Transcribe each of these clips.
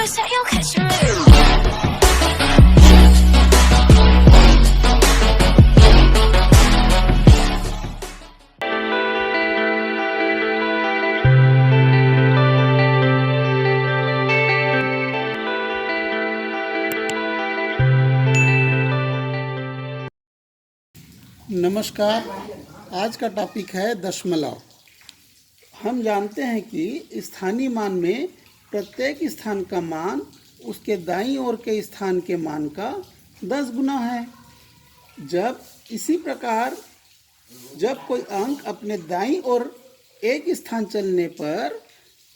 say you'll catch me. नमस्कार। आज का टॉपिक है दशमलव। हम जानते हैं कि स्थानीय मान में प्रत्येक स्थान का मान उसके दाईं ओर के स्थान के मान का 10 गुना है। जब इसी प्रकार जब कोई अंक अपने दाईं ओर एक स्थान चलने पर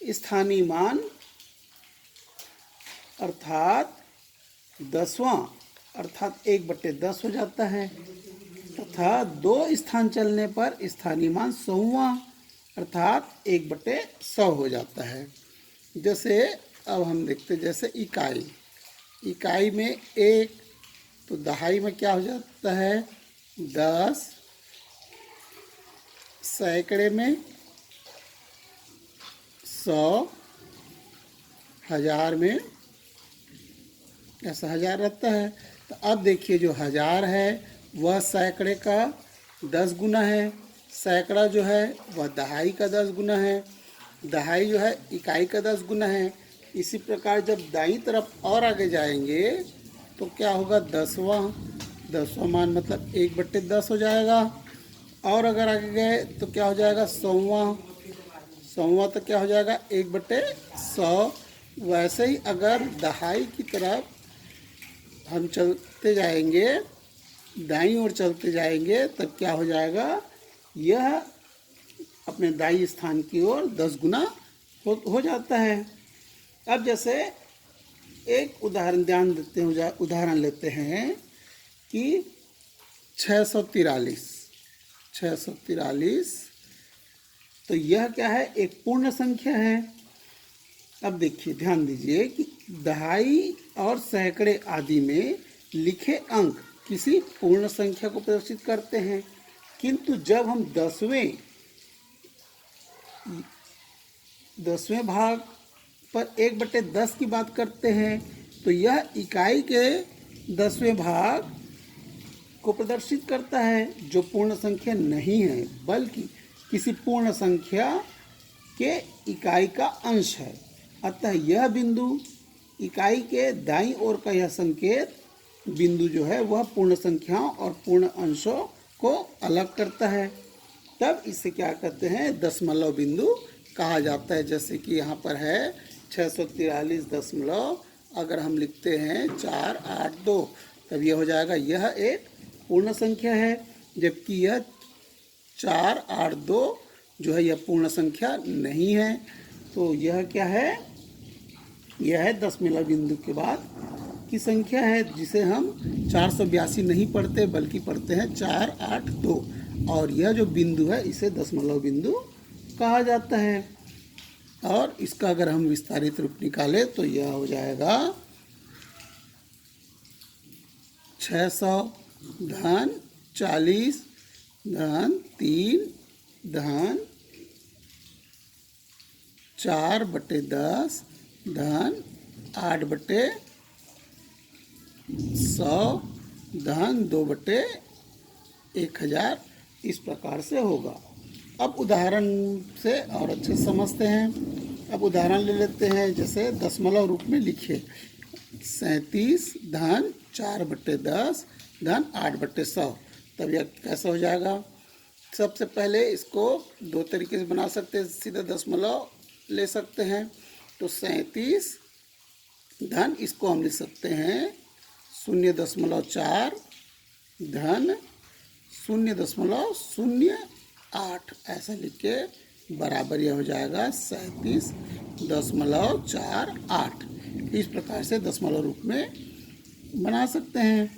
स्थानीय मान अर्थात 10वां अर्थात 1/10 हो जाता है तथा 2 स्थान चलने पर स्थानीय मान 100वां अर्थात 1/100 हो जाता है। जैसे अब हम देखते हैं, जैसे इकाई में 1, तो दहाई में क्या हो जाता है 10, सैकड़े में 100, हजार में ऐसा 1000 रहता है। तो अब देखिए जो 1000 है वह सैकड़े का 10 गुना है, सैकड़ा जो है वह दहाई का 10 गुना है, दहाई जो है इकाई का 10 गुना है। इसी प्रकार जब दाईं तरफ और आगे जाएंगे तो क्या होगा 10वां मान मतलब 1/10 हो जाएगा। और अगर आगे गए तो क्या हो जाएगा 100वां तो क्या हो जाएगा 1/100। वैसे ही अगर दहाई की तरफ हम चलते जाएंगे, दाईं ओर चलते जाएंगे तब क्या हो जाएगा, यह अपने दाईं स्थान की ओर 10 गुना हो जाता है। अब जैसे एक उदाहरण ध्यान देते हैं, उदाहरण लेते हैं कि 643 तो यह क्या है, एक पूर्ण संख्या है। अब देखिए ध्यान दीजिए कि दहाई और सैकड़े आदि में लिखे अंक किसी पूर्ण संख्या को प्रदर्शित करते हैं, किंतु जब हम 10वें भाग पर 1/10 की बात करते हैं तो यह इकाई के 10वें भाग को प्रदर्शित करता है, जो पूर्ण संख्या नहीं है बल्कि किसी पूर्ण संख्या के इकाई का अंश है। अतः यह बिंदु इकाई के दाईं ओर का यह संकेत बिंदु जो है वह पूर्ण संख्याओं और पूर्ण अंशों को अलग करता है। तब इसे क्या कहते हैं, दशमलव बिंदु कहा जाता है। जैसे कि यहाँ पर है 643 दशमलव, अगर हम लिखते हैं 482 तब यह हो जाएगा, यह एक पूर्ण संख्या है, जबकि यह 482 जो है यह पूर्ण संख्या नहीं है। तो यह क्या है, यह है दशमलव बिंदु के बाद की संख्या है, जिसे हम 482 नहीं पढ़ते बल्कि पढ़ते हैं 482, और यह जो बिंदु है इसे दशमलव बिंदु कहा जाता है। और इसका अगर हम विस्तारित रूप निकालें तो यह हो जाएगा 600 धन 40 धन 3 धन 4/10 धन 8/100 धन 2/1000 इस प्रकार से होगा। अब उदाहरण से और अच्छे समझते हैं। अब उदाहरण ले लेते हैं, जैसे दशमलव रूप में लिखिए 37 धन 4/10 धन 8/100, तब यह कैसा हो जाएगा। सबसे पहले इसको 2 तरीके से बना सकते हैं, सीधा दशमलव ले सकते हैं। तो 37 धन इसको हम लिख सकते हैं 0.4 धन 0.08, ऐसा लिख के बराबर यह हो जाएगा 37.48। इस प्रकार से दशमलव रूप में बना सकते हैं।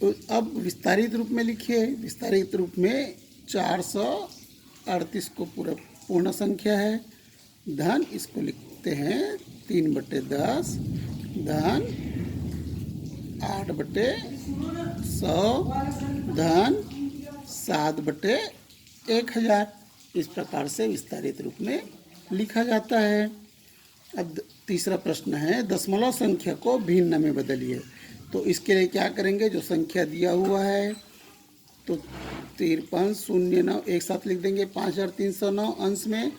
तो अब विस्तारित रूप में लिखिए। विस्तारित रूप में 438 को पूरा पूर्ण संख्या है, धन इसको लिखते हैं 3/10 धन 8/100 धन 7/1000। इस प्रकार से विस्तारित रूप में लिखा जाता है। अब तीसरा प्रश्न है, दशमलव संख्या को भिन्न में बदलिए। तो इसके लिए क्या करेंगे, जो संख्या दिया हुआ है तो 5309 एक साथ लिख देंगे 5309 अंश में,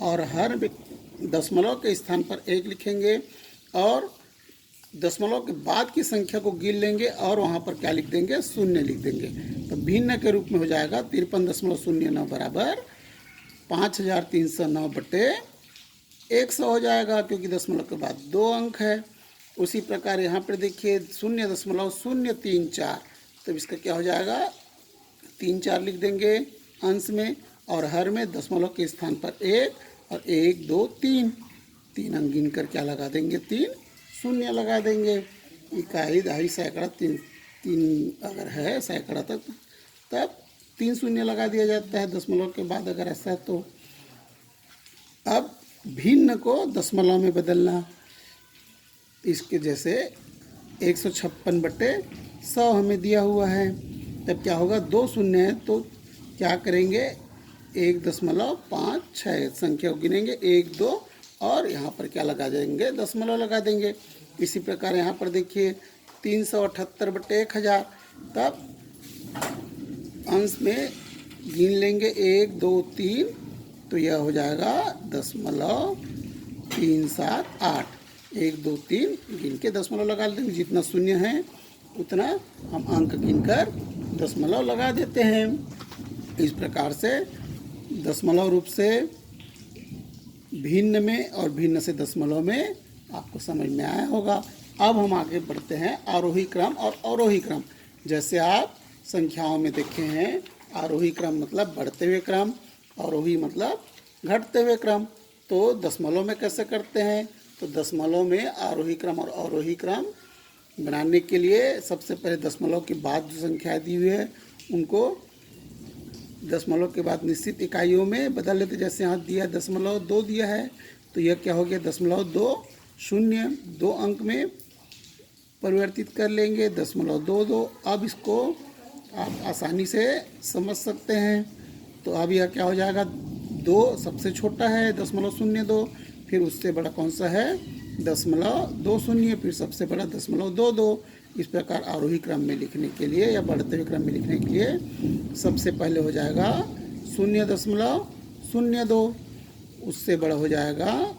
और हर दशमलव के स्थान पर 1 लिखेंगे और दशमलव के बाद की संख्या को गिन लेंगे और वहाँ पर क्या लिख देंगे, शून्य लिख देंगे। तो भिन्न के रूप में हो जाएगा 53.09 बराबर 5309 बटे 100 हो जाएगा, क्योंकि दशमलव के बाद 2 अंक है। उसी प्रकार यहाँ पर देखिए 0.034, तो इसका क्या हो जाएगा, 3 4 लिख देंगे अंश में, और हर में दशमलव के स्थान पर 1 और 1 2 3 3 अंक गिन कर क्या लगा देंगे, 3 शून्य लगा देंगे। इकाई दहाई सैकड़ा 3 अगर है सैकड़ा तक तब 3 शून्य लगा दिया जाता है दशमलव के बाद, अगर ऐसा है तो। अब भिन्न को दशमलव में बदलना, इसके जैसे 156 बटे 100 हमें दिया हुआ है, तब क्या होगा, 2 शून्य है तो क्या करेंगे, 1.56 संख्या को गिनेंगे 1 2 और यहाँ पर क्या लगा देंगे, दशमलव लगा देंगे। इसी प्रकार यहाँ पर देखिए 378 बटे 1000, तब अंश में गिन लेंगे 1 2 3, तो यह हो जाएगा 0.378, 1 2 3 गिन के दशमलव लगा देंगे, जितना शून्य है उतना हम अंक गिनकर दशमलव लगा देते हैं। इस प्रकार से दशमलव रूप से भिन्न में और भिन्न से दशमलव में आपको समझ में आया होगा। अब हम आगे बढ़ते हैं आरोही क्रम और अवरोही क्रम। जैसे आप संख्याओं में देखे हैं, आरोही क्रम मतलब बढ़ते हुए क्रम, अवरोही मतलब घटते हुए क्रम। तो दशमलव में कैसे करते हैं, तो दशमलव में आरोही क्रम और अवरोही क्रम बनाने के लिए सबसे पहले दशमलव के बाद जो संख्याएं दी हुई है उनको दशमलव के बाद निश्चित इकाइयों में बदल लेते। जैसे यहाँ दिया 0.2 दिया है, तो यह क्या हो गया, 0.20 2 अंक में परिवर्तित कर लेंगे 0.22। अब इसको आप आसानी से समझ सकते हैं। तो अब यह क्या हो जाएगा, 2 सबसे छोटा है 0.02, फिर उससे बड़ा कौन सा है 0.20, फिर सबसे बड़ा 0.22। इस प्रकार आरोही क्रम में लिखने के लिए या बढ़ते हुए क्रम में लिखने के लिए सबसे पहले हो जाएगा 0.02, उससे बड़ा हो जाएगा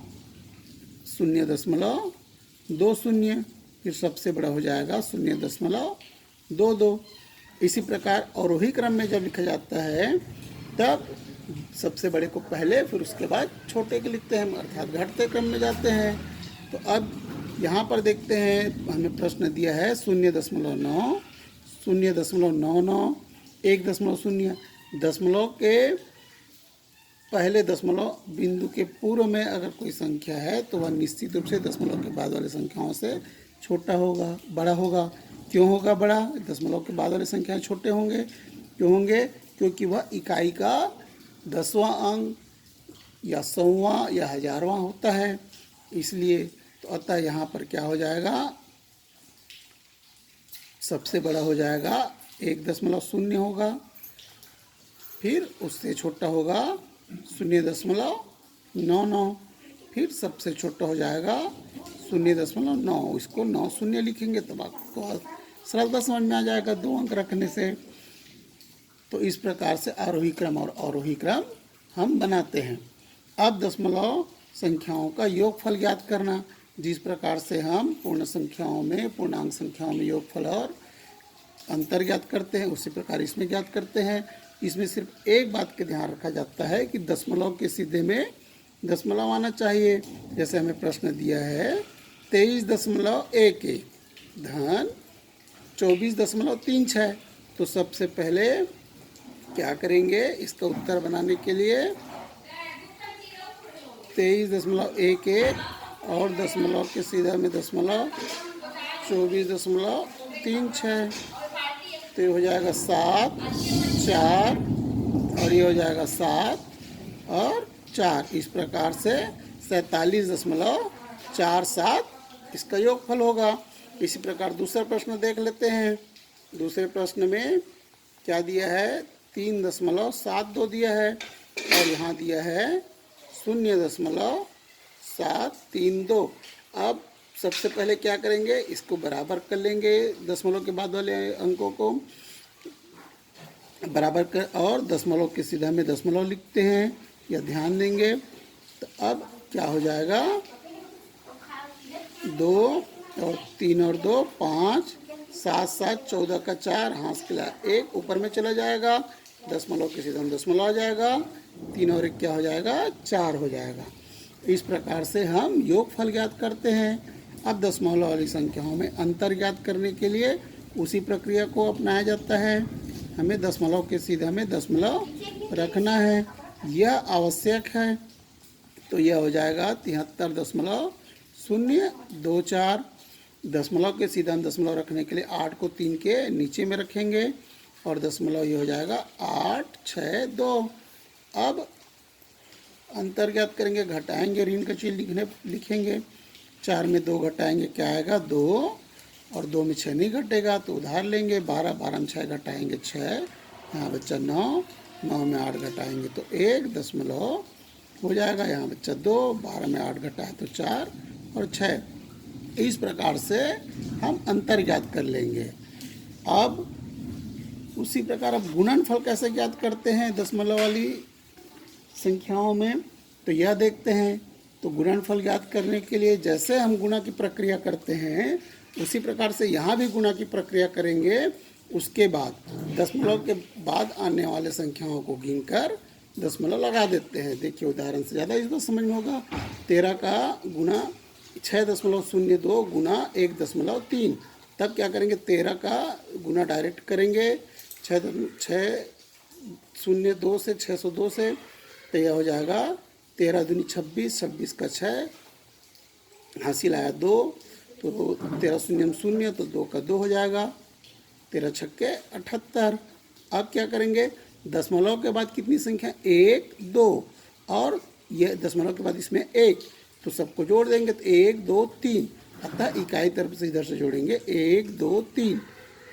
0.20, फिर सबसे बड़ा हो जाएगा 0.22। इसी प्रकार अवरोही क्रम में जब लिखा जाता है तब सबसे बड़े को पहले फिर उसके बाद छोटे के लिखते हैं, अर्थात घटते क्रम में जाते हैं। तो अब यहाँ पर देखते हैं, हमें प्रश्न दिया है 0.9, 0.99, 1.0। दशमलव के पहले दशमलव बिंदु के पूर्व में अगर कोई संख्या है तो वह निश्चित रूप से दशमलव के बाद वाले संख्याओं से छोटा होगा, बड़ा होगा। क्यों होगा बड़ा, दशमलव के बाद वाले संख्याएं छोटे होंगे, क्यों होंगे, क्योंकि वह इकाई का 10वां अंक या 100वां या 1000वां होता है, इसलिए। तो अतः यहाँ पर क्या हो जाएगा, सबसे बड़ा हो जाएगा 1.0 होगा, फिर उससे छोटा होगा 0.99, फिर सबसे छोटा हो जाएगा 0.9, इसको 9 शून्य लिखेंगे तब आपको सरलता समझ में आ जाएगा 2 अंक रखने से। तो इस प्रकार से आरोही क्रम और अवरोही क्रम हम बनाते हैं। अब दशमलव संख्याओं का योगफल ज्ञात करना, जिस प्रकार से हम पूर्ण संख्याओं में, पूर्णांक संख्याओं में योगफल और अंतर ज्ञात करते हैं, उसी प्रकार इसमें ज्ञात करते हैं। इसमें सिर्फ एक बात का ध्यान रखा जाता है कि दशमलव के सीधे में दशमलव आना चाहिए। जैसे हमें प्रश्न दिया है 23.11 धन 24.36, तो सबसे पहले क्या करेंगे, इसका उत्तर बनाने के लिए 23.11 और दशमलव के सीधा में दशमलव 24.36, तो ये हो जाएगा 7 4 और ये हो जाएगा 7 और 4। इस प्रकार से 47.47 इसका योगफल होगा। इसी प्रकार दूसरा प्रश्न देख लेते हैं। दूसरे प्रश्न में क्या दिया है, 3.72 दिया है और यहाँ दिया है 0.7 7 3 2। अब सबसे पहले क्या करेंगे, इसको बराबर कर लेंगे, दशमलव के बाद वाले अंकों को बराबर कर, और दशमलव के सीधा में दशमलव लिखते हैं, या ध्यान देंगे। तो अब क्या हो जाएगा, 2 और 3 और 2 5, 7 7 14 का 4, हाथ के ला 1 ऊपर में चला जाएगा, दशमलव के सीधा में दशमलव आ जाएगा, 3 और 1 क्या हो जाएगा, 4 हो जाएगा। इस प्रकार से हम योगफल ज्ञात करते हैं। अब दशमलव वाली संख्याओं में अंतर ज्ञात करने के लिए उसी प्रक्रिया को अपनाया जाता है। हमें दशमलव के सीधा में दशमलव रखना है, यह आवश्यक है। तो यह हो जाएगा 73.024। दशमलव के सीधा में दशमलव रखने के लिए 8 को 3 के नीचे में रखेंगे और दशमलव ये हो जाएगा 8 6 2। अब अंतर ज्ञात करेंगे, घटाएंगे, ऋण का चिन्ह लिखेंगे। 4 में 2 घटाएंगे, क्या आएगा 2, और 2 में 6 नहीं घटेगा तो उधार लेंगे। 12 12 में 6 घटाएंगे 6, यहाँ बच्चा 9, 9 में 8 घटाएंगे तो 1 दशमलव हो जाएगा, यहाँ बच्चा 2, 12 में 8 घटाए तो 4 और 6। इस प्रकार से हम अंतर ज्ञात कर लेंगे। अब उसी प्रकार अब गुणनफल कैसे ज्ञात करते हैं दशमलव वाली संख्याओं में, तो यह देखते हैं। तो गुणनफल ज्ञात करने के लिए जैसे हम गुणा की प्रक्रिया करते हैं उसी प्रकार से यहाँ भी गुणा की प्रक्रिया करेंगे। उसके बाद दशमलव के बाद आने वाले संख्याओं को गिनकर दशमलव लगा देते हैं। देखिए उदाहरण से ज़्यादा इस बार समझ में होगा। 13 का गुणा 6.02 गुणा 1.3। तब क्या करेंगे, 13 का गुणा डायरेक्ट करेंगे 602 से 602 से, तो यह हो जाएगा 13 दूनी 26, 26 का 6, हासिल आया 2, तो 13 शून्य 0 तो 2 का 2 हो जाएगा, 13 छक्के 78। अब क्या करेंगे, दशमलव के बाद कितनी संख्या, 1 2, और ये दशमलव के बाद इसमें 1, तो सबको जोड़ देंगे तो 1 2 3, अतः इकाई तरफ से इधर से जोड़ेंगे 1 2 3।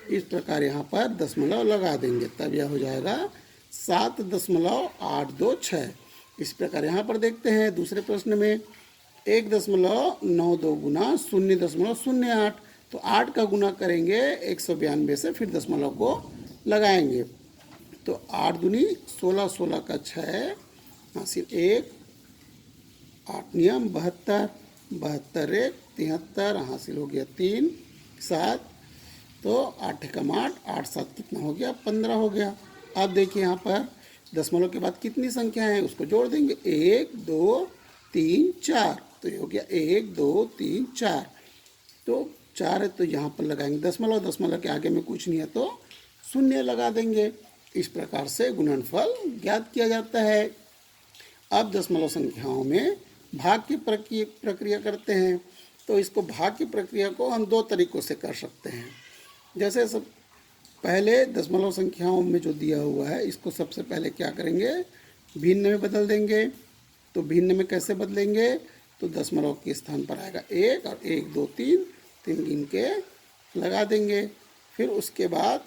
इस प्रकार यहाँ पर दशमलव लगा देंगे, तब यह हो जाएगा 7.826। इस प्रकार यहाँ पर देखते हैं दूसरे प्रश्न में 1.92 गुना 0.08, तो 8 का गुना करेंगे 192 से, फिर दशमलव को लगाएंगे तो 8 दूनी 16, 16 का 6, हासिल 1, 8 नियम 72, 72 1 73, हासिल हो गया 3 7, तो 8 एकम 8, 8 7 कितना हो गया, 15 हो गया। अब देखिए यहाँ पर दशमलव के बाद कितनी संख्या है उसको जोड़ देंगे, 1 2 3 4, तो ये हो गया 1 2 3 4, तो 4 है तो यहाँ पर लगाएंगे दशमलव, दशमलव के आगे में कुछ नहीं है तो शून्य लगा देंगे। इस प्रकार से गुणनफल ज्ञात किया जाता है। अब दशमलव संख्याओं में भाग की प्रक्रिया करते हैं, तो इसको भाग की प्रक्रिया को हम 2 तरीक़ों से कर सकते हैं। जैसे सब पहले दशमलव संख्याओं में जो दिया हुआ है इसको सबसे पहले क्या करेंगे, भिन्न में बदल देंगे। तो भिन्न में कैसे बदलेंगे, तो दशमलव के स्थान पर आएगा 1 और 1 2 3 3 गिन के लगा देंगे। फिर उसके बाद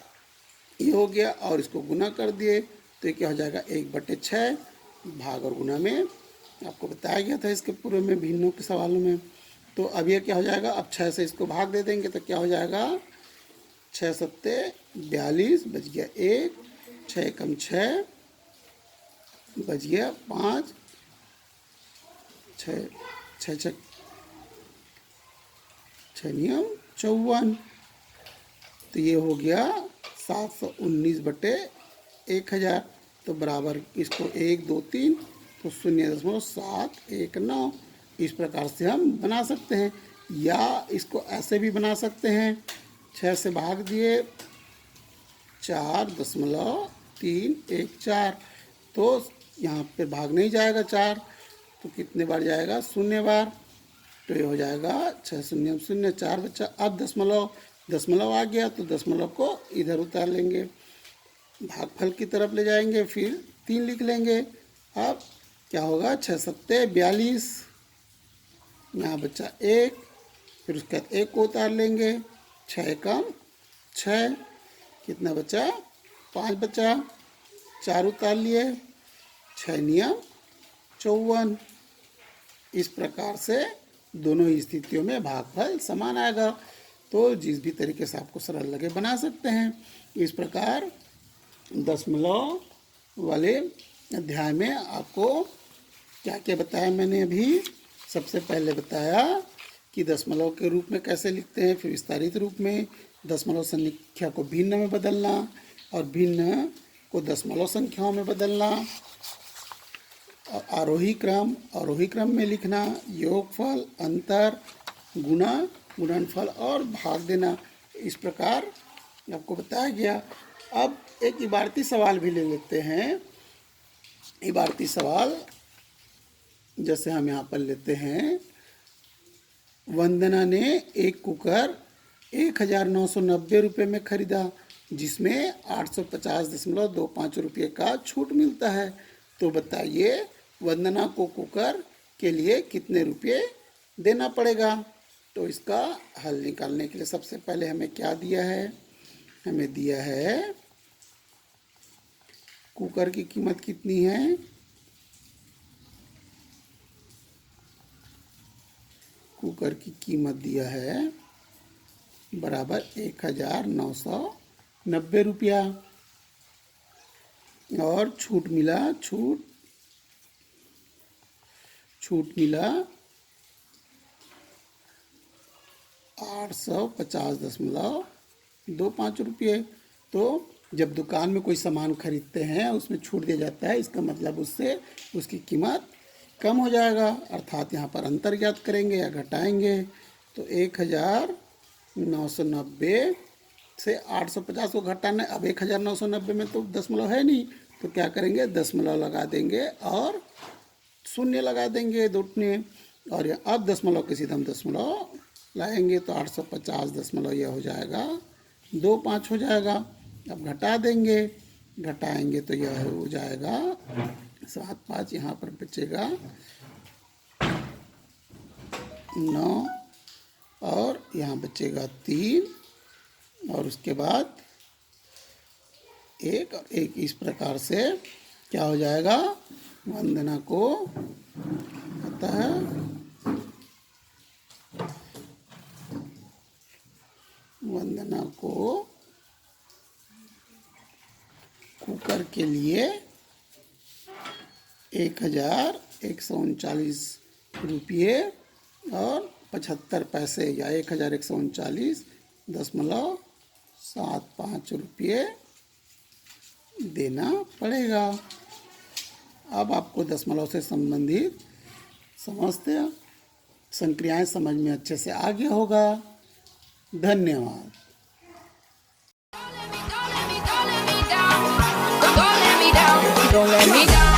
ये हो गया और इसको गुना कर दिए तो ये क्या हो जाएगा, 1/6। भाग और गुना में आपको बताया गया था इसके पूर्व में भिन्नों के सवालों में। तो अब ये क्या हो जाएगा, अब 6 से इसको भाग दे देंगे तो क्या हो जाएगा, 6 सत्ते 42, बच गया 1, 6 एकम 6, बच गया 5, 6 6 6 नियम 54, तो ये हो गया 719/1000। तो बराबर इसको 1 2 3 तो 0.719। इस प्रकार से हम बना सकते हैं, या इसको ऐसे भी बना सकते हैं, 6 से भाग दिए 4.314, तो यहाँ पे भाग नहीं जाएगा 4, तो कितने बार जाएगा, 0 बार, तो ये हो जाएगा 6 0 0 4 बच्चा। अब दशमलव आ गया तो दशमलव को इधर उतार लेंगे, भागफल की तरफ ले जाएंगे, फिर 3 लिख लेंगे। अब क्या होगा, 6 सत्ते 42, यहाँ बच्चा 1, फिर उसके बाद 1 को उतार लेंगे, 6 एकम 6, कितना बचा, 5 बचा, 4 उतार लिए, 6 नियम 54। इस प्रकार से दोनों ही स्थितियों में भागफल समान आएगा। तो जिस भी तरीके से आपको सरल लगे बना सकते हैं। इस प्रकार दशमलव वाले अध्याय में आपको क्या क्या बताया मैंने अभी। सबसे पहले बताया कि दशमलव के रूप में कैसे लिखते हैं, फिर विस्तारित रूप में, दशमलव संख्या को भिन्न में बदलना और भिन्न को दशमलव संख्याओं में बदलना, आरोही क्रम में लिखना, योगफल, अंतर, गुणा, गुणनफल और भाग देना। इस प्रकार आपको बताया गया। अब एक इबारती सवाल भी ले लेते हैं। इबारती सवाल जैसे हम यहाँ पर लेते हैं, वंदना ने एक कुकर 1990 रुपये में खरीदा, जिसमें 850.25 रुपये का छूट मिलता है। तो बताइए वंदना को कुकर के लिए कितने रुपये देना पड़ेगा। तो इसका हल निकालने के लिए सबसे पहले हमें क्या दिया है, हमें दिया है कुकर की कीमत कितनी है, कुकर की कीमत दिया है बराबर 1990 रुपया और छूट मिला 850.25 रुपये। तो जब दुकान में कोई सामान खरीदते हैं उसमें छूट दिया जाता है, इसका मतलब उससे उसकी कीमत कम हो जाएगा। अर्थात यहाँ पर अंतर ज्ञात करेंगे या घटाएंगे। तो 1990 से 850 को घटाना। अब 1990 में तो दशमलव है नहीं, तो क्या करेंगे, दशमलव लगा देंगे और शून्य लगा देंगे दोटने। और अब दशमलव के सीधे हम दशमलव लाएंगे तो 850 दशमलव यह हो जाएगा 25 हो जाएगा। अब घटा देंगे, घटाएंगे तो यह हो जाएगा 7-5, यहाँ पर बचेगा 9 और यहाँ बचेगा 3 और उसके बाद 1 और 1। इस प्रकार से क्या हो जाएगा, वंदना को पता है वंदना को कुकर के लिए 1139 रुपये और 75 पैसे या 1139.75 रुपये देना पड़ेगा। अब आपको दशमलव से संबंधित समस्त संक्रियाएं समझ में अच्छे से आ गया होगा। धन्यवाद। Don't let me down.